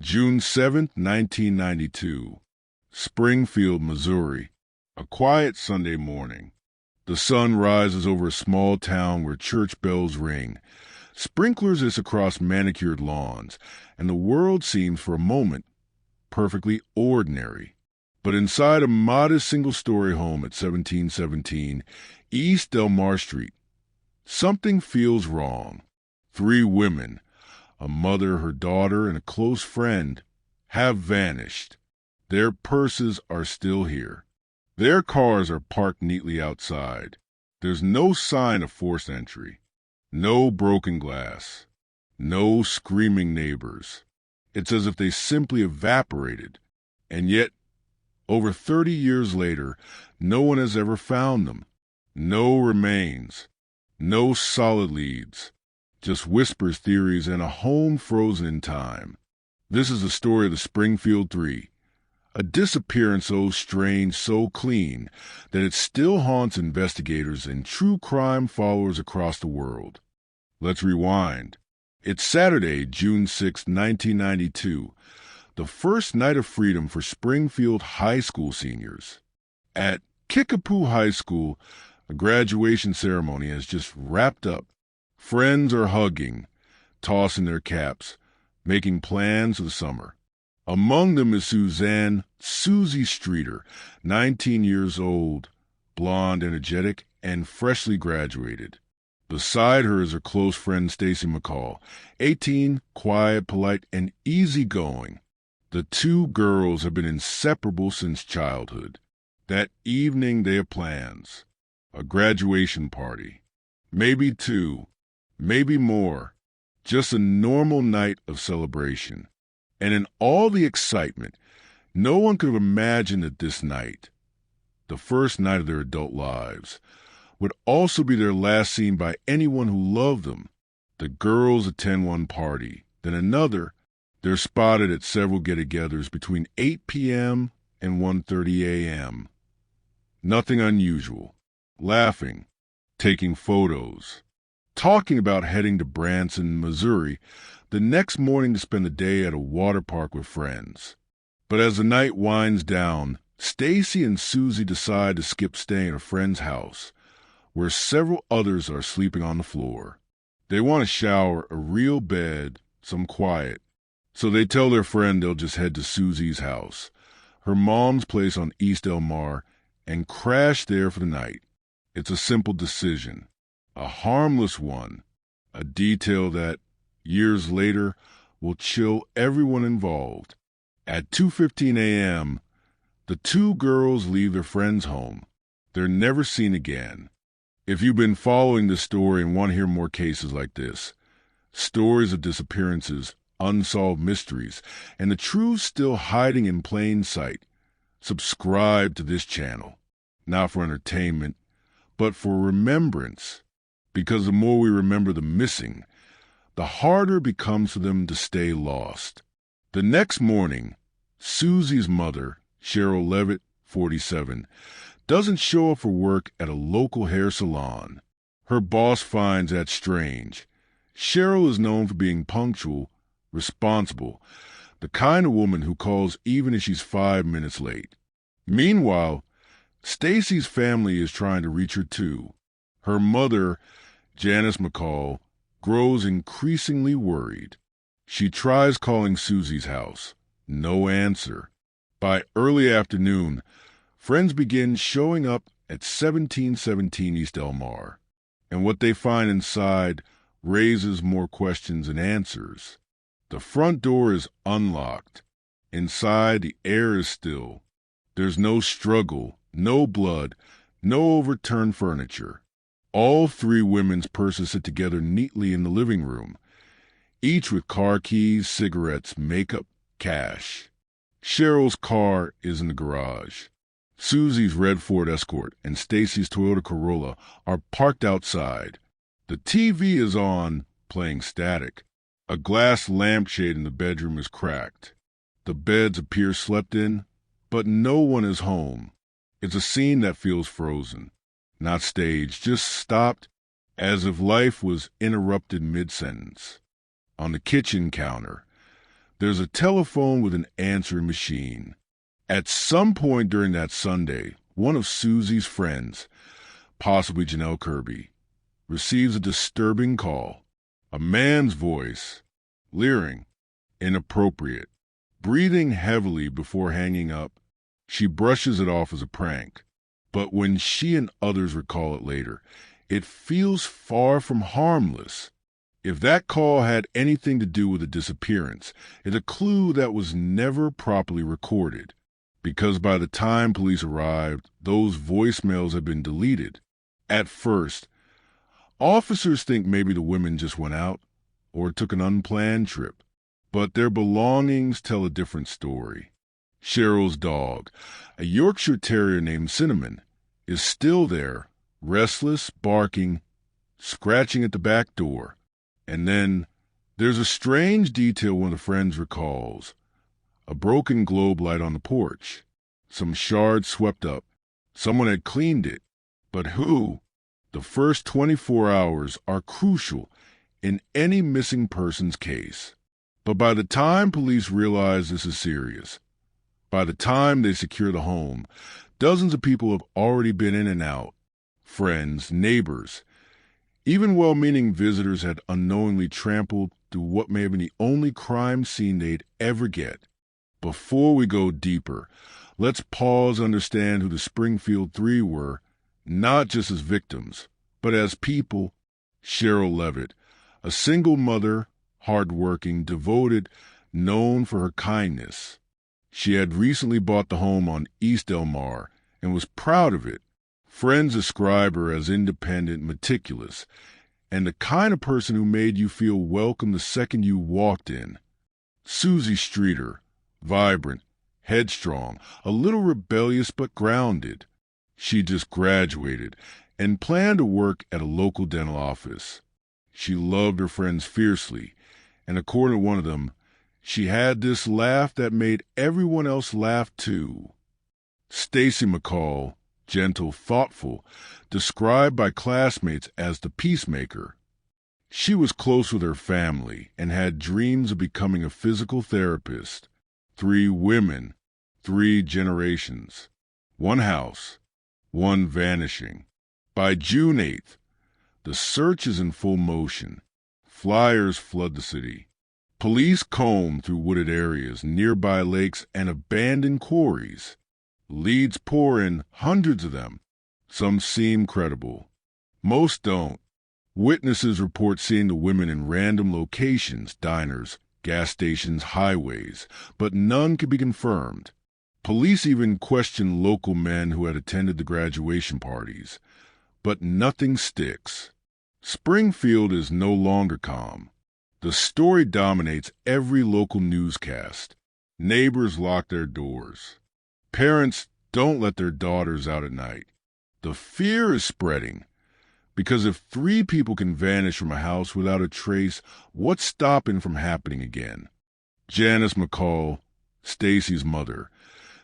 June 7, 1992. Springfield, Missouri. A quiet Sunday morning. The sun rises over a small town where church bells ring. Sprinklers hiss across manicured lawns, and the world seems for a moment perfectly ordinary. But inside a modest single-story home at 1717 East Delmar Street, something feels wrong. 3 women, a mother, her daughter, and a close friend, have vanished. Their purses are still here. Their cars are parked neatly outside. There's no sign of forced entry. No broken glass. No screaming neighbors. It's as if they simply evaporated. And yet, over 30 years later, no one has ever found them. No remains. No solid leads. Just whispers, theories, and a home frozen in time. This is the story of the Springfield Three, a disappearance so strange, so clean, that it still haunts investigators and true crime followers across the world. Let's rewind. It's Saturday, June 6, 1992, the first night of freedom for Springfield High School seniors. At Kickapoo High School, a graduation ceremony has just wrapped up. Friends are hugging, tossing their caps, making plans for the summer. Among them is Suzie Streeter, 19 years old, blonde, energetic, and freshly graduated. Beside her is her close friend Stacy McCall, 18, quiet, polite, and easygoing. The 2 girls have been inseparable since childhood. That evening they have plans. A graduation party. Maybe 2. Maybe more. Just a normal night of celebration. And in all the excitement, no one could have imagined that this night, the first night of their adult lives, would also be their last seen by anyone who loved them. The girls attend one party, then another. They're spotted at several get-togethers between 8 p.m. and 1:30 a.m. Nothing unusual. Laughing, taking photos, talking about heading to Branson, Missouri, the next morning to spend the day at a water park with friends. But as the night winds down, Stacy and Suzie decide to skip staying at a friend's house, where several others are sleeping on the floor. They want a shower, a real bed, some quiet, so they tell their friend they'll just head to Suzie's house, her mom's place on East Delmar, and crash there for the night. It's a simple decision, a harmless one, a detail that, years later, will chill everyone involved. At 2:15 a.m., the 2 girls leave their friend's home. They're never seen again. If you've been following this story and want to hear more cases like this, stories of disappearances, unsolved mysteries, and the truth still hiding in plain sight, subscribe to this channel. Not for entertainment, but for remembrance. Because the more we remember the missing, the harder it becomes for them to stay lost. The next morning, Suzie's mother, Sherrill Levitt, 47, doesn't show up for work at a local hair salon. Her boss finds that strange. Sherrill is known for being punctual, responsible, the kind of woman who calls even if she's 5 minutes late. Meanwhile, Stacy's family is trying to reach her too. Her mother, Janice McCall, grows increasingly worried. She tries calling Suzie's house. No answer. By early afternoon, friends begin showing up at 1717 East Delmar, and what they find inside raises more questions than answers. The front door is unlocked. Inside, the air is still. There's no struggle, no blood, no overturned furniture. All 3 women's purses sit together neatly in the living room, each with car keys, cigarettes, makeup, cash. Cheryl's car is in the garage. Suzie's red Ford Escort and Stacy's Toyota Corolla are parked outside. The TV is on, playing static. A glass lampshade in the bedroom is cracked. The beds appear slept in, but no one is home. It's a scene that feels frozen, not staged, just stopped, as if life was interrupted mid-sentence. On the kitchen counter, There's a telephone with an answering machine. At some point during that Sunday, one of Suzie's friends, possibly Janelle Kirby, receives a disturbing call. A man's voice, leering, inappropriate, breathing heavily before hanging up. She brushes it off as a prank. But when she and others recall it later, it feels far from harmless. If that call had anything to do with a disappearance, it's a clue that was never properly recorded, because by the time police arrived, those voicemails had been deleted. At first, officers think maybe the women just went out or took an unplanned trip, but their belongings tell a different story. Sherrill's dog, a Yorkshire Terrier named Cinnamon, is still there, restless, barking, scratching at the back door. And then there's a strange detail one of the friends recalls. A broken globe light on the porch. Some shards swept up. Someone had cleaned it. But who? The first 24 hours are crucial in any missing persons case. But by the time police realize this is serious, by the time they secure the home, dozens of people have already been in and out. Friends, neighbors, even well-meaning visitors had unknowingly trampled through what may have been the only crime scene they'd ever get. Before we go deeper, let's pause and understand who the Springfield Three were, not just as victims, but as people. Sherrill Levitt, a single mother, hard-working, devoted, known for her kindness. She had recently bought the home on East Del Mar and was proud of it. Friends describe her as independent, meticulous, and the kind of person who made you feel welcome the second you walked in. Suzie Streeter, vibrant, headstrong, a little rebellious but grounded. She just graduated and planned to work at a local dental office. She loved her friends fiercely, and according to one of them, she had this laugh that made everyone else laugh too. Stacy McCall, gentle, thoughtful, described by classmates as the peacemaker. She was close with her family and had dreams of becoming a physical therapist. 3 women, 3 generations, 1 house, 1 vanishing. By June 8th, the search is in full motion. Flyers flood the city. Police comb through wooded areas, nearby lakes, and abandoned quarries. Leads pour in, hundreds of them. Some seem credible. Most don't. Witnesses report seeing the women in random locations, diners, gas stations, highways, but none could be confirmed. Police even question local men who had attended the graduation parties, but nothing sticks. Springfield is no longer calm. The story dominates every local newscast. Neighbors lock their doors. Parents don't let their daughters out at night. The fear is spreading, because if 3 people can vanish from a house without a trace, what's stopping from happening again? Janice McCall, Stacy's mother,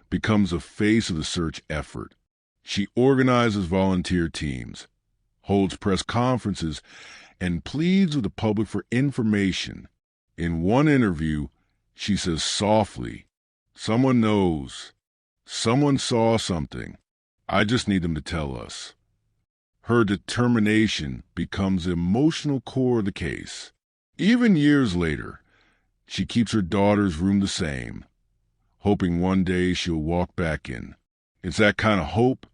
becomes the face of the search effort. She organizes volunteer teams, holds press conferences, and pleads with the public for information. In one interview, she says softly, "Someone knows. Someone saw something. I just need them to tell us." Her determination becomes the emotional core of the case. Even years later, she keeps her daughter's room the same, hoping one day she'll walk back in. It's that kind of hope,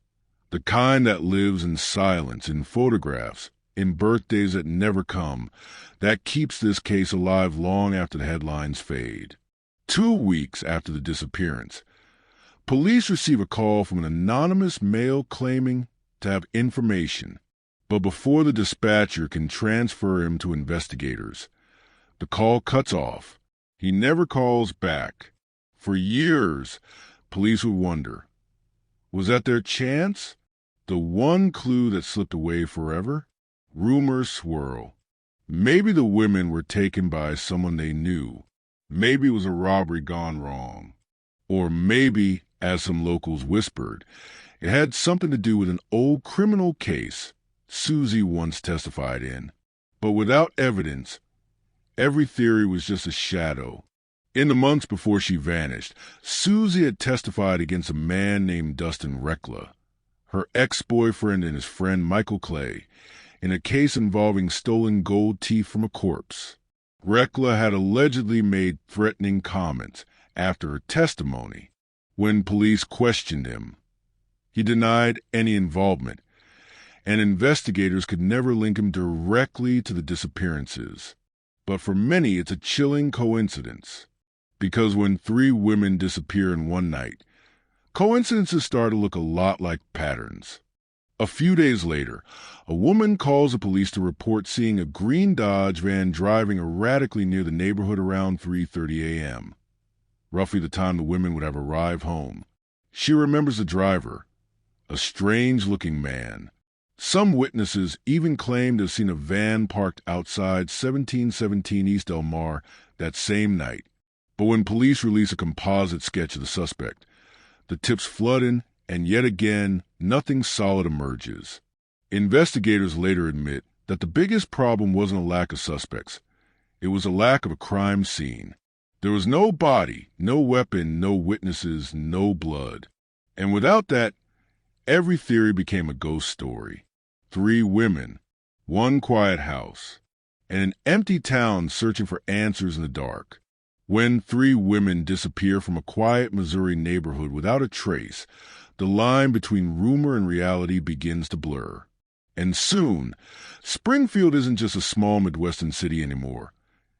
the kind that lives in silence, in photographs, in birthdays that never come, that keeps this case alive long after the headlines fade. 2 weeks after the disappearance, police receive a call from an anonymous male claiming to have information, but before the dispatcher can transfer him to investigators, the call cuts off. He never calls back. For years, police would wonder, was that their chance? The one clue that slipped away forever? Rumors swirl. Maybe the women were taken by someone they knew. Maybe it was a robbery gone wrong. Or maybe, as some locals whispered, it had something to do with an old criminal case Suzie once testified in. But without evidence, every theory was just a shadow. In the months before she vanished, Suzie had testified against a man named Dustin Reckler, her ex-boyfriend and his friend Michael Clay, in a case involving stolen gold teeth from a corpse. Reckler had allegedly made threatening comments after her testimony. When police questioned him, he denied any involvement, and investigators could never link him directly to the disappearances. But for many, it's a chilling coincidence, because when 3 women disappear in one night, coincidences start to look a lot like patterns. A few days later, a woman calls the police to report seeing a green Dodge van driving erratically near the neighborhood around 3:30 a.m., roughly the time the women would have arrived home. She remembers the driver, a strange-looking man. Some witnesses even claimed to have seen a van parked outside 1717 East Del Mar that same night. But when police release a composite sketch of the suspect, the tips flood in, and yet again, nothing solid emerges. Investigators later admit that the biggest problem wasn't a lack of suspects. It was a lack of a crime scene. There was no body, no weapon, no witnesses, no blood. And without that, every theory became a ghost story. 3 women, 1 quiet house, and an empty town searching for answers in the dark. When 3 women disappear from a quiet Missouri neighborhood without a trace, the line between rumor and reality begins to blur. And soon, Springfield isn't just a small Midwestern city anymore.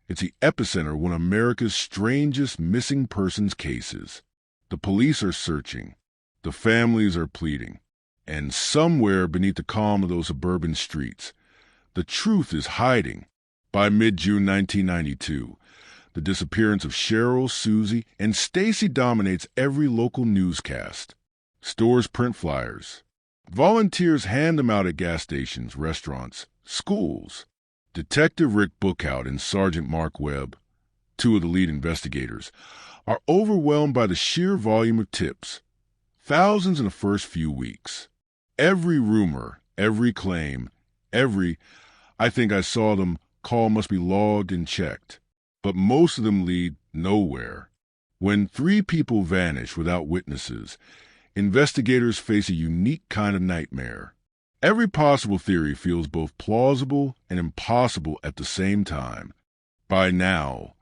It's the epicenter of one of America's strangest missing persons cases. The police are searching. The families are pleading. And somewhere beneath the calm of those suburban streets, the truth is hiding. By mid-June 1992, the disappearance of Sherrill, Suzie, and Stacy dominates every local newscast. Stores print flyers. Volunteers hand them out at gas stations, restaurants, schools. Detective Rick Bookout and Sergeant Mark Webb, 2 of the lead investigators, are overwhelmed by the sheer volume of tips. Thousands in the first few weeks. Every rumor, every claim, every "I think I saw them" call must be logged and checked. But most of them lead nowhere. When 3 people vanish without witnesses, investigators face a unique kind of nightmare. Every possible theory feels both plausible and impossible at the same time. By now,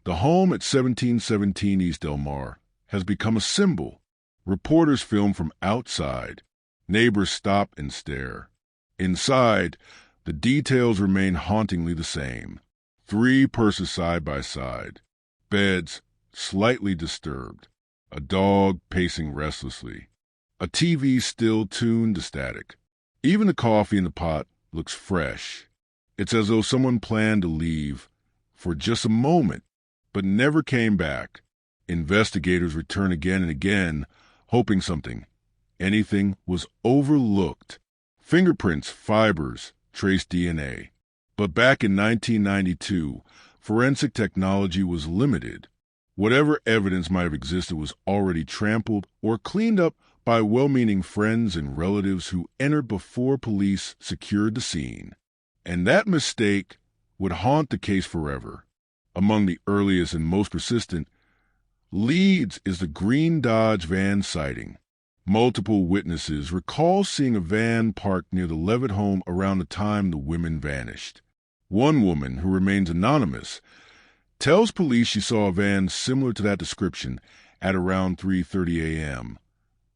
the home at 1717 East Del Mar has become a symbol. Reporters film from outside. Neighbors stop and stare. Inside, the details remain hauntingly the same. 3 purses side by side. Beds slightly disturbed. A dog pacing restlessly. A TV still tuned to static. Even the coffee in the pot looks fresh. It's as though someone planned to leave for just a moment, but never came back. Investigators return again and again, hoping something, anything, was overlooked. Fingerprints, fibers, trace DNA. But back in 1992, forensic technology was limited. Whatever evidence might have existed was already trampled or cleaned up by well-meaning friends and relatives who entered before police secured the scene. And that mistake would haunt the case forever. Among the earliest and most persistent leads is the green Dodge van sighting. Multiple witnesses recall seeing a van parked near the Levitt home around the time the women vanished. One woman, who remains anonymous, tells police she saw a van similar to that description at around 3:30 a.m.,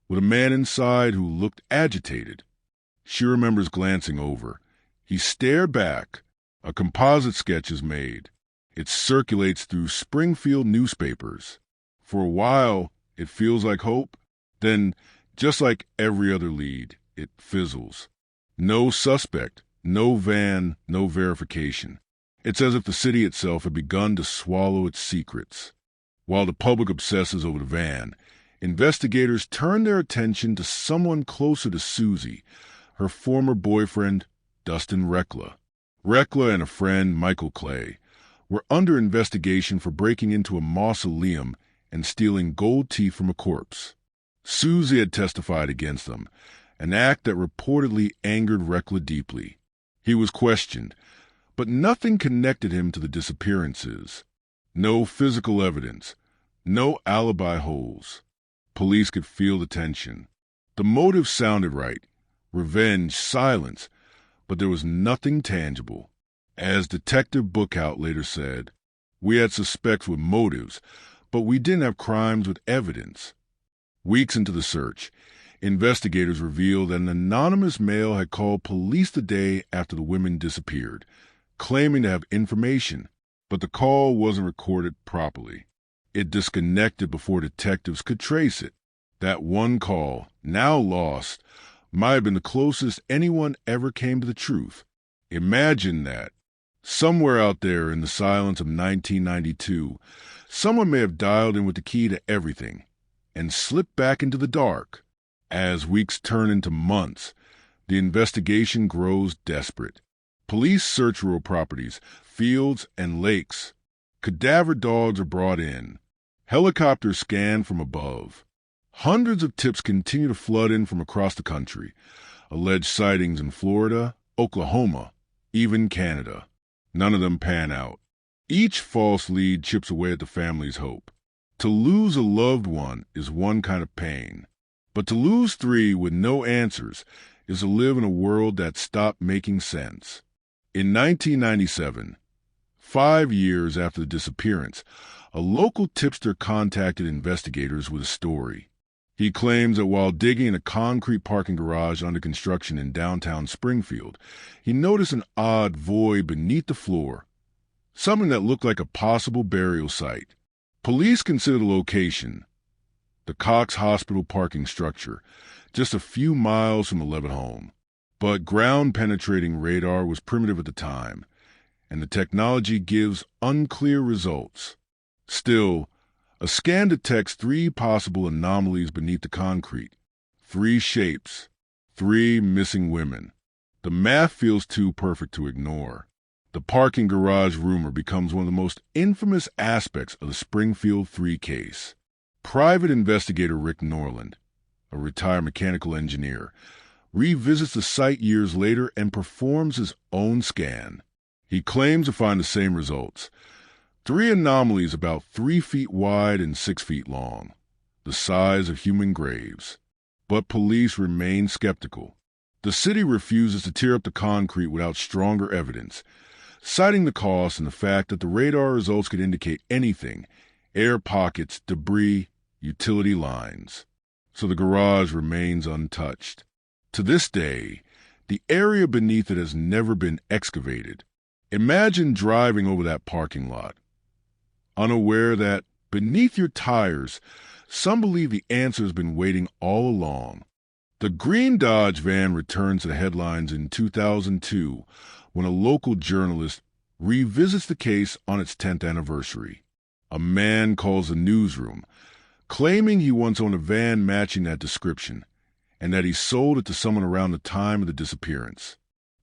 with a man inside who looked agitated. She remembers glancing over. He stared back. A composite sketch is made. It circulates through Springfield newspapers. For a while, it feels like hope. Then, just like every other lead, it fizzles. No suspect, no van, no verification. It's as if the city itself had begun to swallow its secrets. While the public obsesses over the van, investigators turn their attention to someone closer to Suzie, her former boyfriend, Dustin Reckler. Reckler and a friend, Michael Clay, were under investigation for breaking into a mausoleum and stealing gold teeth from a corpse. Suzie had testified against them, an act that reportedly angered Reckler deeply. He was questioned, but nothing connected him to the disappearances. No physical evidence, no alibi holes. Police could feel the tension. The motive sounded right. Revenge, silence, but there was nothing tangible. As Detective Bookout later said, "We had suspects with motives, but we didn't have crimes with evidence." Weeks into the search, investigators revealed that an anonymous male had called police the day after the women disappeared, claiming to have information, but the call wasn't recorded properly. It disconnected before detectives could trace it. That one call, now lost, might have been the closest anyone ever came to the truth. Imagine that. Somewhere out there in the silence of 1992, someone may have dialed in with the key to everything and slipped back into the dark. As weeks turn into months, the investigation grows desperate. Police search rural properties, fields, and lakes. Cadaver dogs are brought in. Helicopters scan from above. Hundreds of tips continue to flood in from across the country. Alleged sightings in Florida, Oklahoma, even Canada. None of them pan out. Each false lead chips away at the family's hope. To lose a loved one is one kind of pain. But to lose three with no answers is to live in a world that stopped making sense. In 1997, 5 years after the disappearance, a local tipster contacted investigators with a story. He claims that while digging in a concrete parking garage under construction in downtown Springfield, he noticed an odd void beneath the floor, something that looked like a possible burial site. Police consider the location, the Cox Hospital parking structure, just a few miles from the Levitt home. But ground-penetrating radar was primitive at the time, and the technology gives unclear results. Still, a scan detects 3 possible anomalies beneath the concrete, 3 shapes, 3 missing women. The math feels too perfect to ignore. The parking garage rumor becomes one of the most infamous aspects of the Springfield Three case. Private investigator Rick Norland, a retired mechanical engineer, revisits the site years later and performs his own scan. He claims to find the same results. 3 anomalies about 3 feet wide and 6 feet long, the size of human graves. But police remain skeptical. The city refuses to tear up the concrete without stronger evidence, citing the cost and the fact that the radar results could indicate anything: air pockets, debris, utility lines. So the garage remains untouched. To this day, the area beneath it has never been excavated. Imagine driving over that parking lot, unaware that beneath your tires, some believe the answer has been waiting all along. The green Dodge van returns to the headlines in 2002 when a local journalist revisits the case on its 10th anniversary. A man calls the newsroom, claiming he once owned a van matching that description, and that he sold it to someone around the time of the disappearance.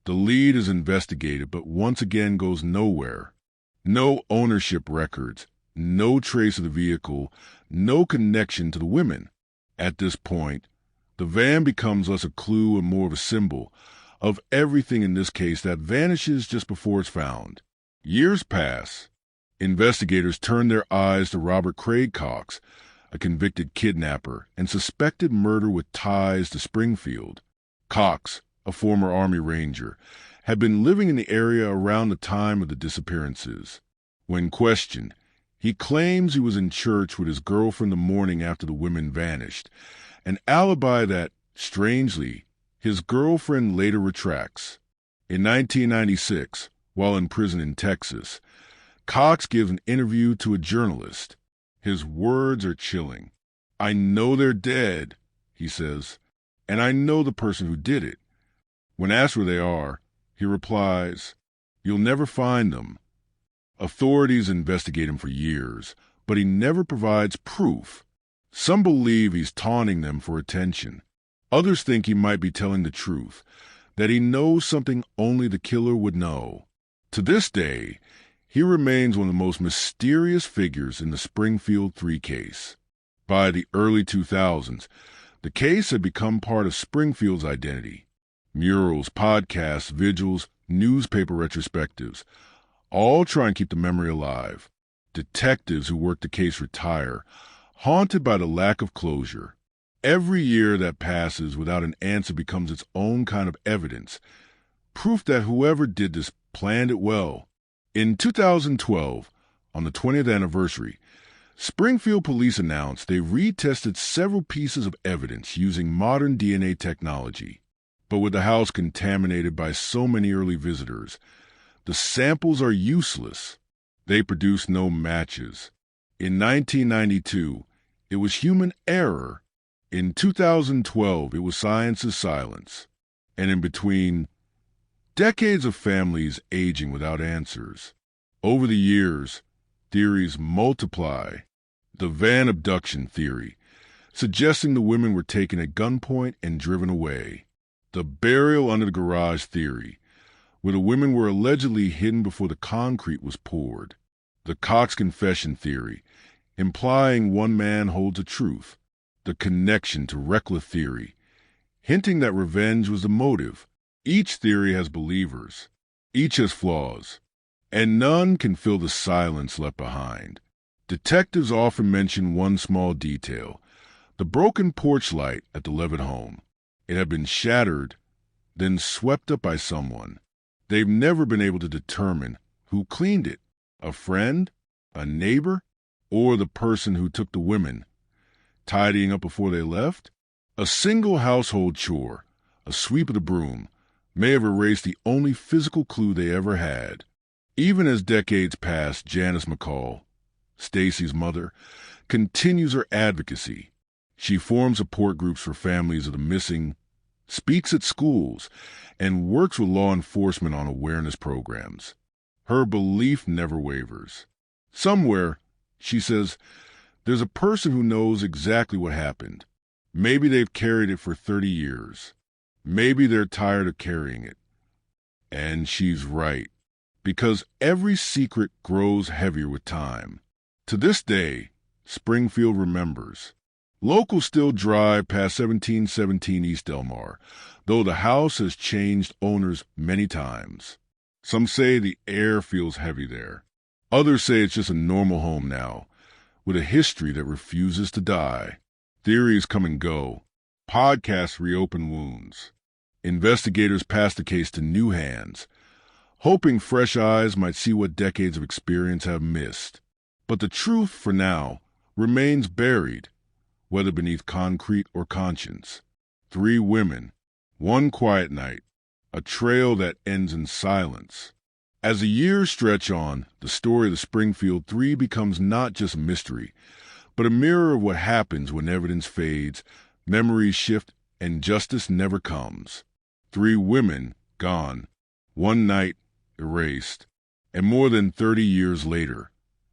The lead is investigated, but once again goes nowhere. No ownership records, no trace of the vehicle, no connection to the women. At this point, the van becomes less a clue and more of a symbol of everything in this case that vanishes just before it's found. Years pass. Investigators turn their eyes to Robert Craig Cox, a convicted kidnapper and suspected murder with ties to Springfield. Cox, a former Army Ranger, had been living in the area around the time of the disappearances. When questioned, he claims he was in church with his girlfriend the morning after the women vanished, an alibi that, strangely, his girlfriend later retracts. In 1996, while in prison in Texas, Cox gives an interview to a journalist. His words are chilling. "I know they're dead," he says, "and I know the person who did it." When asked where they are, he replies, "You'll never find them." Authorities investigate him for years, but he never provides proof. Some believe he's taunting them for attention. Others think he might be telling the truth, that he knows something only the killer would know. To this day, he remains one of the most mysterious figures in the Springfield Three case. By the early 2000s, the case had become part of Springfield's identity. Murals, podcasts, vigils, newspaper retrospectives, all try and keep the memory alive. Detectives who work the case retire, haunted by the lack of closure. Every year that passes without an answer becomes its own kind of evidence, proof that whoever did this planned it well. In 2012, on the 20th anniversary, Springfield police announced they retested several pieces of evidence using modern DNA technology. But with the house contaminated by so many early visitors, the samples are useless. They produce no matches. In 1992, it was human error. In 2012, it was science's silence. And in between, decades of families aging without answers. Over the years, theories multiply. The van abduction theory, suggesting the women were taken at gunpoint and driven away. The burial under the garage theory, where the women were allegedly hidden before the concrete was poured. The Cox confession theory, implying one man holds the truth. The connection to Reckler theory, hinting that revenge was the motive. Each theory has believers. Each has flaws. And none can fill the silence left behind. Detectives often mention one small detail, the broken porch light at the Levitt home. It had been shattered, then swept up by someone. They've never been able to determine who cleaned it, a friend, a neighbor, or the person who took the women. Tidying up before they left? A single household chore, a sweep of the broom, may have erased the only physical clue they ever had. Even as decades pass, Janice McCall, Stacy's mother, continues her advocacy. She forms support groups for families of the missing, speaks at schools, and works with law enforcement on awareness programs. Her belief never wavers. Somewhere, she says, there's a person who knows exactly what happened. Maybe they've carried it for 30 years. Maybe they're tired of carrying it. And she's right, because every secret grows heavier with time. To this day, Springfield remembers. Locals still drive past 1717 East Delmar, though the house has changed owners many times. Some say the air feels heavy there. Others say it's just a normal home now, with a history that refuses to die. Theories come and go. Podcasts reopen wounds. Investigators pass the case to new hands, hoping fresh eyes might see what decades of experience have missed. But the truth, for now, remains buried, whether beneath concrete or conscience. 3 women, one quiet night, a trail that ends in silence. As the years stretch on, the story of the Springfield Three becomes not just a mystery, but a mirror of what happens when evidence fades, memories shift, and justice never comes. 3 women gone, one night erased, and more than 30 years later,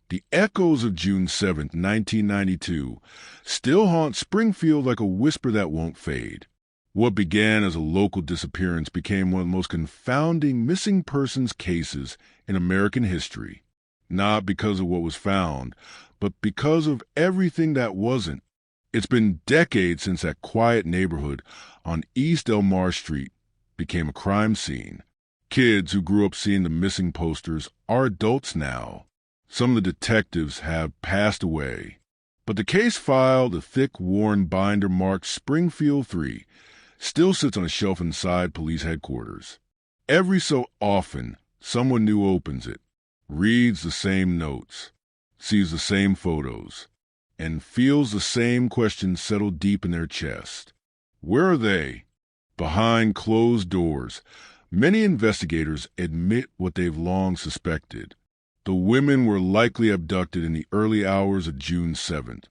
the echoes of June 7, 1992, still haunt Springfield like a whisper that won't fade. What began as a local disappearance became one of the most confounding missing persons cases in American history. Not because of what was found, but because of everything that wasn't. It's been decades since that quiet neighborhood on East Delmar Street became a crime scene. Kids who grew up seeing the missing posters are adults now. Some of the detectives have passed away. But the case file, the thick, worn binder marked Springfield 3, still sits on a shelf inside police headquarters. Every so often, someone new opens it, reads the same notes, sees the same photos, and feels the same questions settle deep in their chest. Where are they? Behind closed doors, many investigators admit what they've long suspected. The women were likely abducted in the early hours of June 7th.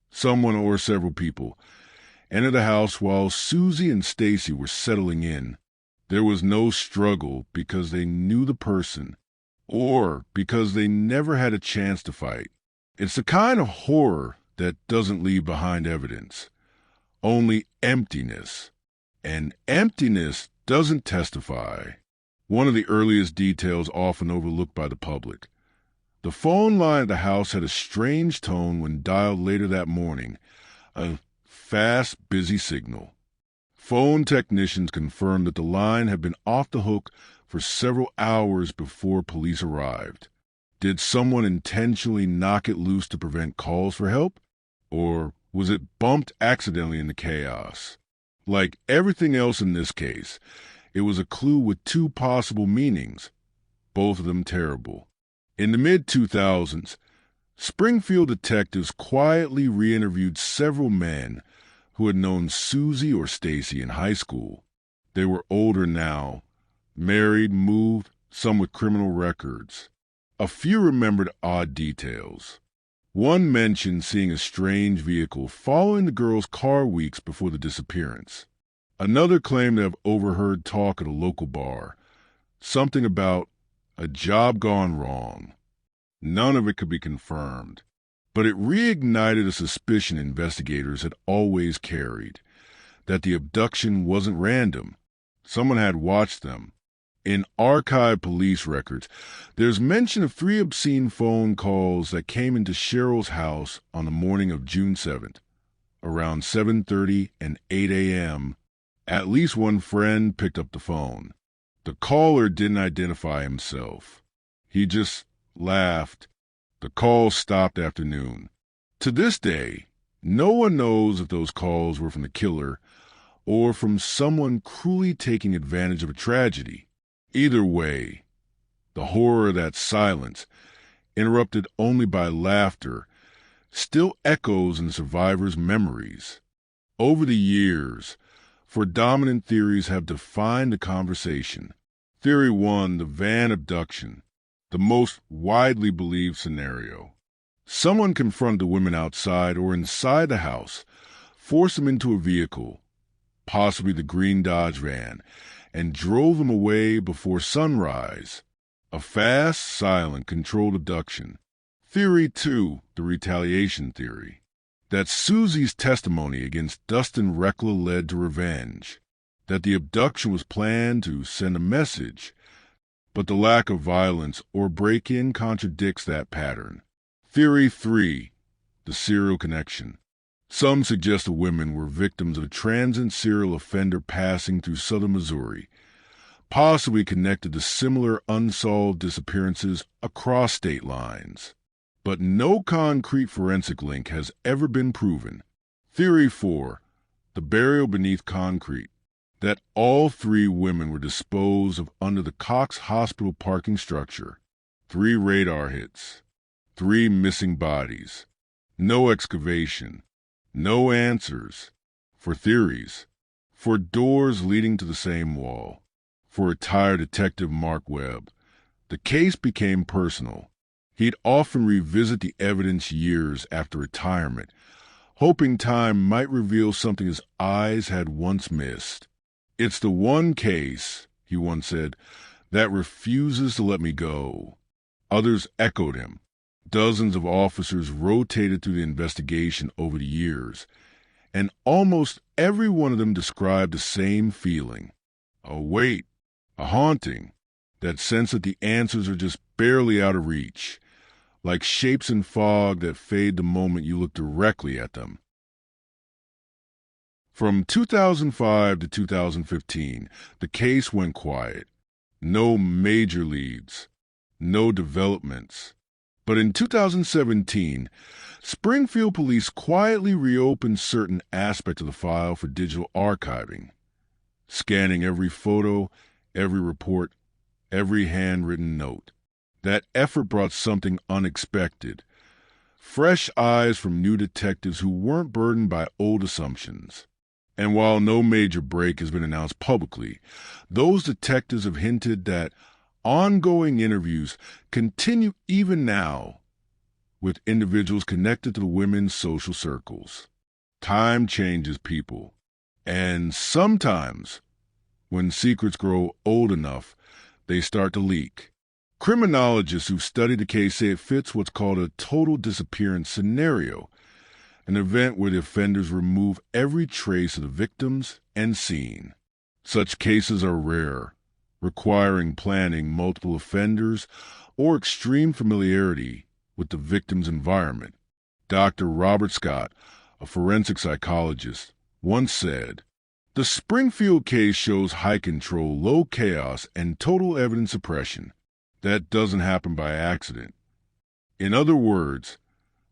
Someone or several people entered the house while Suzie and Stacy were settling in. There was no struggle because they knew the person, or because they never had a chance to fight. It's the kind of horror that doesn't leave behind evidence, only emptiness. And emptiness doesn't testify. One of the earliest details often overlooked by the public. The phone line at the house had a strange tone when dialed later that morning, a fast, busy signal. Phone technicians confirmed that the line had been off the hook for several hours before police arrived. Did someone intentionally knock it loose to prevent calls for help? Or was it bumped accidentally into chaos? Like everything else in this case, it was a clue with two possible meanings, both of them terrible. In the mid-2000s, Springfield detectives quietly re-interviewed several men who had known Suzie or Stacy in high school. They were older now, married, moved, some with criminal records. A few remembered odd details. One mentioned seeing a strange vehicle following the girl's car weeks before the disappearance. Another claimed to have overheard talk at a local bar, something about a job gone wrong. None of it could be confirmed, but it reignited a suspicion investigators had always carried, that the abduction wasn't random. Someone had watched them. In archived police records, there's mention of 3 obscene phone calls that came into Sherrill's house on the morning of June 7th, around 7:30 and 8 a.m. At least one friend picked up the phone. The caller didn't identify himself. He just laughed. The call stopped after noon. To this day, no one knows if those calls were from the killer or from someone cruelly taking advantage of a tragedy. Either way, the horror of that silence, interrupted only by laughter, still echoes in survivors' memories. Over the years, 4 dominant theories have defined the conversation. Theory 1, the van abduction, the most widely believed scenario. Someone confronted the women outside or inside the house, forced them into a vehicle, possibly the green Dodge van, and drove them away before sunrise. A fast, silent, controlled abduction. Theory 2, the retaliation theory. That Suzie's testimony against Dustin Reckler led to revenge. That the abduction was planned to send a message, but the lack of violence or break-in contradicts that pattern. Theory 3, the serial connection. Some suggest the women were victims of a transient serial offender passing through southern Missouri, possibly connected to similar unsolved disappearances across state lines. But no concrete forensic link has ever been proven. Theory 4, the burial beneath concrete. That all 3 women were disposed of under the Cox Hospital parking structure. 3 radar hits. 3 missing bodies. No excavation. No answers. For theories. For doors leading to the same wall. For retired detective Mark Webb, the case became personal. He'd often revisit the evidence years after retirement, hoping time might reveal something his eyes had once missed. "It's the one case," he once said, "that refuses to let me go." Others echoed him. Dozens of officers rotated through the investigation over the years, and almost every one of them described the same feeling. A weight, a haunting, that sense that the answers are just barely out of reach, like shapes in fog that fade the moment you look directly at them. From 2005 to 2015, the case went quiet. No major leads, no developments. But in 2017, Springfield police quietly reopened certain aspects of the file for digital archiving, scanning every photo, every report, every handwritten note. That effort brought something unexpected. Fresh eyes from new detectives who weren't burdened by old assumptions. And while no major break has been announced publicly, those detectives have hinted that ongoing interviews continue even now with individuals connected to the women's social circles. Time changes people. And sometimes, when secrets grow old enough, they start to leak. Criminologists who've studied the case say it fits what's called a total disappearance scenario, an event where the offenders remove every trace of the victims and scene. Such cases are rare, requiring planning multiple offenders or extreme familiarity with the victim's environment. Dr. Robert Scott, a forensic psychologist, once said, "The Springfield case shows high control, low chaos, and total evidence suppression. That doesn't happen by accident. In other words,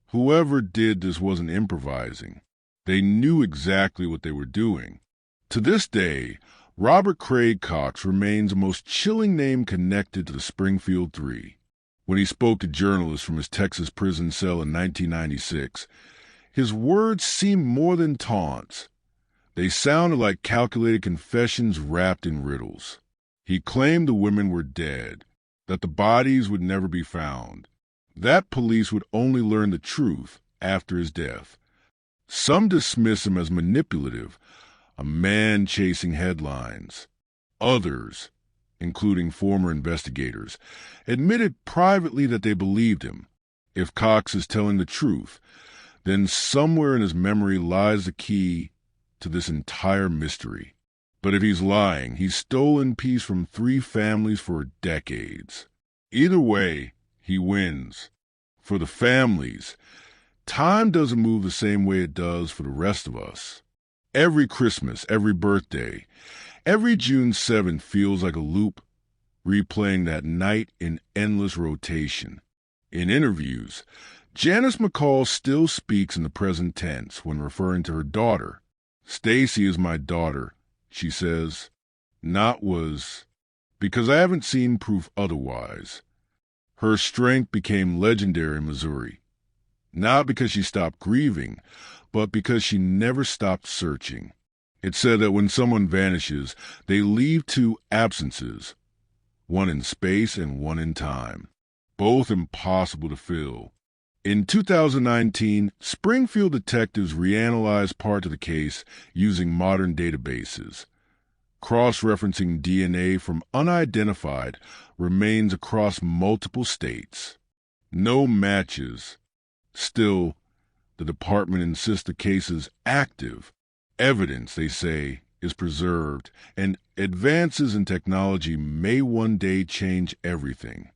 whoever did this wasn't improvising. They knew exactly what they were doing. To this day, Robert Craig Cox remains the most chilling name connected to the Springfield Three. When he spoke to journalists from his Texas prison cell in 1996, his words seemed more than taunts. They sounded like calculated confessions wrapped in riddles. He claimed the women were dead, that the bodies would never be found, that police would only learn the truth after his death. Some dismiss him as manipulative, a man chasing headlines. Others, including former investigators, admitted privately that they believed him. If Cox is telling the truth, then somewhere in his memory lies the key to this entire mystery. But if he's lying, he's stolen peace from 3 families for decades. Either way, he wins. For the families, time doesn't move the same way it does for the rest of us. Every Christmas, every birthday, every June 7th feels like a loop, replaying that night in endless rotation. In interviews, Janice McCall still speaks in the present tense when referring to her daughter. Stacy is my daughter, she says. Not was, because I haven't seen proof otherwise. Her strength became legendary in Missouri, not because she stopped grieving, but because she never stopped searching. It's said that when someone vanishes, they leave 2 absences, one in space and one in time, both impossible to fill. In 2019, Springfield detectives reanalyzed part of the case using modern databases. Cross-referencing DNA from unidentified remains across multiple states. No matches. Still, the department insists the case is active. Evidence, they say, is preserved, and advances in technology may one day change everything.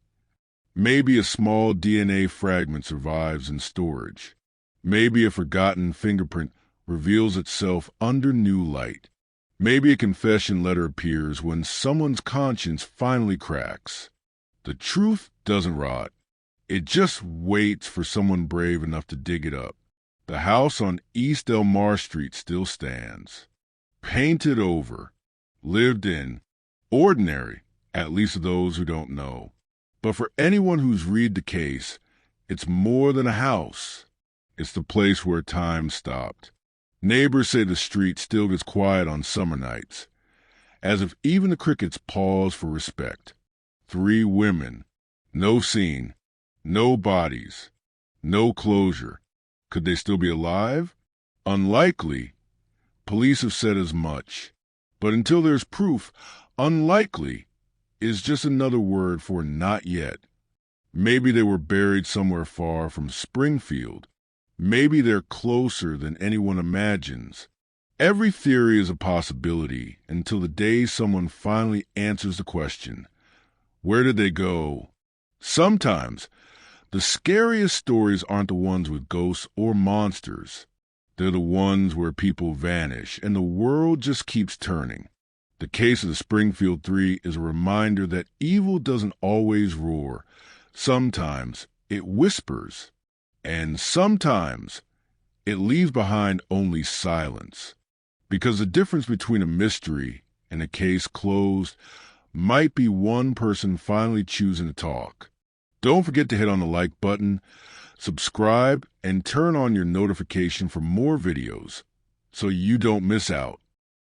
Maybe a small DNA fragment survives in storage. Maybe a forgotten fingerprint reveals itself under new light. Maybe a confession letter appears when someone's conscience finally cracks. The truth doesn't rot. It just waits for someone brave enough to dig it up. The house on East Elmar Street still stands. Painted over. Lived in. Ordinary, at least to those who don't know. But for anyone who's read the case, it's more than a house. It's the place where time stopped. Neighbors say the street still gets quiet on summer nights, as if even the crickets pause for respect. 3 women. No scene. No bodies. No closure. Could they still be alive? Unlikely. Police have said as much. But until there's proof, unlikely is just another word for not yet. Maybe they were buried somewhere far from Springfield. Maybe they're closer than anyone imagines. Every theory is a possibility until the day someone finally answers the question, where did they go? Sometimes, the scariest stories aren't the ones with ghosts or monsters. They're the ones where people vanish and the world just keeps turning. The case of the Springfield Three is a reminder that evil doesn't always roar. Sometimes it whispers. And sometimes it leaves behind only silence. Because the difference between a mystery and a case closed might be one person finally choosing to talk. Don't forget to hit on the like button, subscribe, and turn on your notification for more videos so you don't miss out.